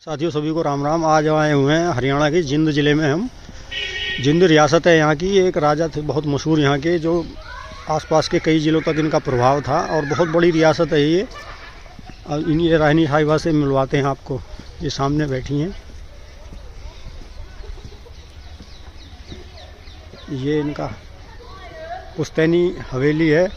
साथियों सभी को राम राम। आज आए हुए हैं हरियाणा के जिंद ज़िले में। हम जिंद रियासत है यहाँ की। एक राजा थे बहुत मशहूर यहाँ के, जो आसपास के कई ज़िलों तक इनका प्रभाव था और बहुत बड़ी रियासत है ये। ये रानी साहिबा से मिलवाते हैं आपको। ये सामने बैठी हैं। ये इनका पुश्तैनी हवेली है।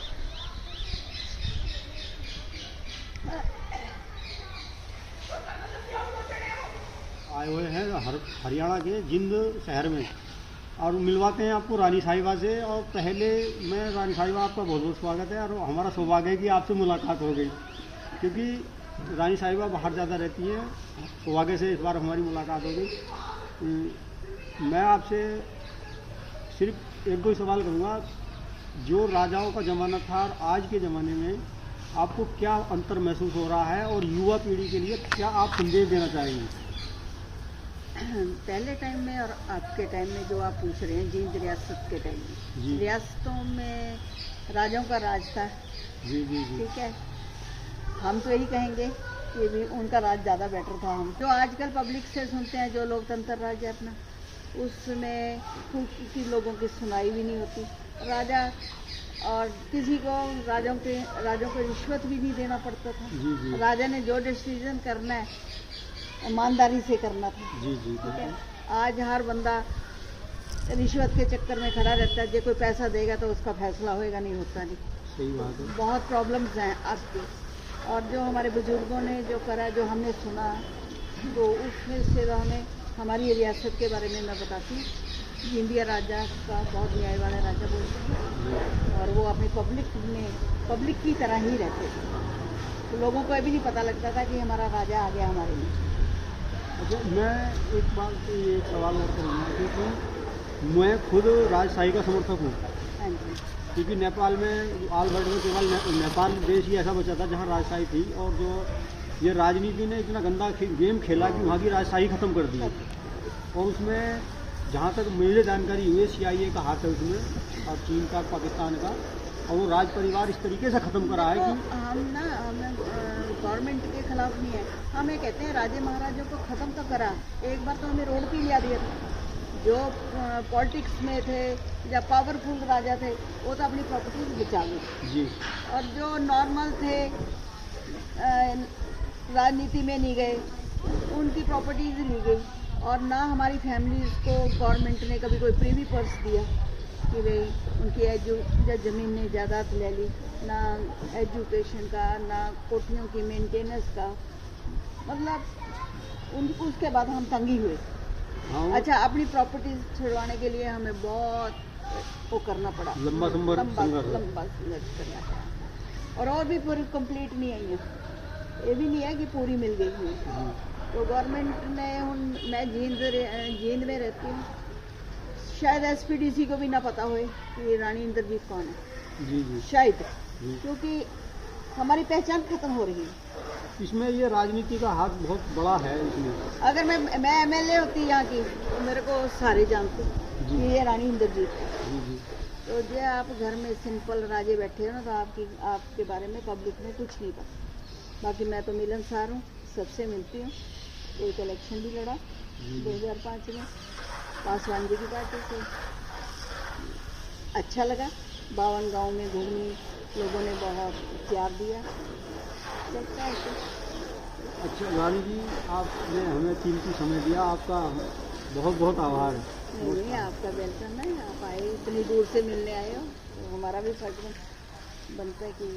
आए हुए हैं हरियाणा के जिंद शहर में और मिलवाते हैं आपको रानी साहिबा से। और पहले मैं रानी साहिबा, आपका बहुत बहुत स्वागत है और हमारा सौभाग्य है कि आपसे मुलाकात हो गई, क्योंकि रानी साहिबा बाहर ज़्यादा रहती हैं। सौभाग्य से इस बार हमारी मुलाकात हो गई। मैं आपसे सिर्फ एक दो ही सवाल करूँगा। जो राजाओं का ज़माना था और आज के ज़माने में आपको क्या अंतर महसूस हो रहा है, और युवा पीढ़ी के लिए क्या आप संदेश देना चाहेंगे? पहले टाइम में और आपके टाइम में जो आप पूछ रहे हैं, जिंद रियासत के टाइम में, रियासतों में राजाओं का राज था। जी जी जी। ठीक है, हम तो यही कहेंगे कि भी उनका राज ज़्यादा बेटर था। हम जो आजकल पब्लिक से सुनते हैं, जो लोकतंत्र राज है अपना, उसमें किसी लोगों की सुनाई भी नहीं होती। राजा और किसी को राजाओं को रिश्वत भी नहीं देना पड़ता था। जी जी। राजा ने जो डिसीजन करना है ईमानदारी से करना था। जी जी। ठीक है, आज हर बंदा रिश्वत के चक्कर में खड़ा रहता है। जो कोई पैसा देगा तो उसका फैसला होएगा, नहीं होता नहीं। सही बात है। बहुत प्रॉब्लम्स हैं आपके। और जो हमारे बुजुर्गों ने जो करा, जो हमने सुना, तो उसमें से हमें हमारी रियासत के बारे में मैं बताती हूँ। इंडिया राजा का बहुत न्याय वाला राजा बोलते हैं, और वो अपनी पब्लिक की तरह ही रहते थे। तो लोगों को ये भी नहीं पता लगता था कि हमारा राजा आ गया हमारे लिए। अच्छा, मैं एक बात ये सवाल और करूँगा, क्योंकि मैं खुद राजशाही का समर्थक हूँ। हाँ जी। क्योंकि नेपाल में ऑल वर्ल्ड में केवल नेपाल देश ही ऐसा बचा था जहाँ राजशाही थी, और जो ये राजनीति ने इतना गंदा गेम खेला कि वहाँ की राजशाही ख़त्म कर दी। और उसमें जहाँ तक मुझे जानकारी हुई, CIA का हाथ है उसमें, और चीन का, पाकिस्तान का, और वो राज परिवार इस तरीके से ख़त्म करा है कि हम गवर्नमेंट के खिलाफ नहीं है। हम ये कहते हैं राजे महाराजों को ख़त्म तो करा। एक बार तो हमें रोड पे लिया दिया था। जो पॉलिटिक्स में थे या पावरफुल राजा थे, वो तो अपनी प्रॉपर्टीज बचा गए जी। और जो नॉर्मल थे, राजनीति में नहीं गए, उनकी प्रॉपर्टीज ली गई। और ना हमारी फैमिलीज़ को गवर्नमेंट ने कभी कोई प्रीवी पर्स दिया कि भाई उनकी ज़मीन ने जायदाद ले ली, ना एजुकेशन का, ना कोठियों की मेंटेनेंस का। मतलब उसके बाद हम तंगी हुए। हाँ। अच्छा, अपनी प्रॉपर्टीज छुड़वाने के लिए हमें बहुत वो करना पड़ा, लंबा संघर्ष करना पड़ा। और भी पूरी कंप्लीट नहीं आई है। ये भी नहीं है कि पूरी मिल गई है। तो गवर्नमेंट ने मैं जींद में रहती हूँ, शायद SPDC को भी ना पता होए कि रानी इंद्रजीत कौन है। जी जी। शायद क्योंकि हमारी पहचान खत्म हो रही है। इसमें ये राजनीति का हाथ बहुत बड़ा है इसमें। अगर मैं MLA होती यहाँ की, तो मेरे को सारे जानते कि ये रानी इंद्रजीत है। जी जी। तो जो आप घर में सिंपल राजे बैठे हो ना, तो आपके बारे में पब्लिक में कुछ नहीं पता। बाकी मैं तो मिलनसार हूँ, सबसे मिलती हूँ। एक इलेक्शन भी लड़ा 2005 में पासवान जी की पार्टी से। अच्छा लगा। 52 गाँव में घूमी, लोगों ने बहुत प्यार दिया। चलता है तो। अच्छा रानी जी, आपने हमें कीमती समय दिया, आपका बहुत बहुत आभार है। नहीं, आपका वेलकम है। आप आए, इतनी दूर से मिलने आए हो, तो हमारा भी फर्ज बनता है कि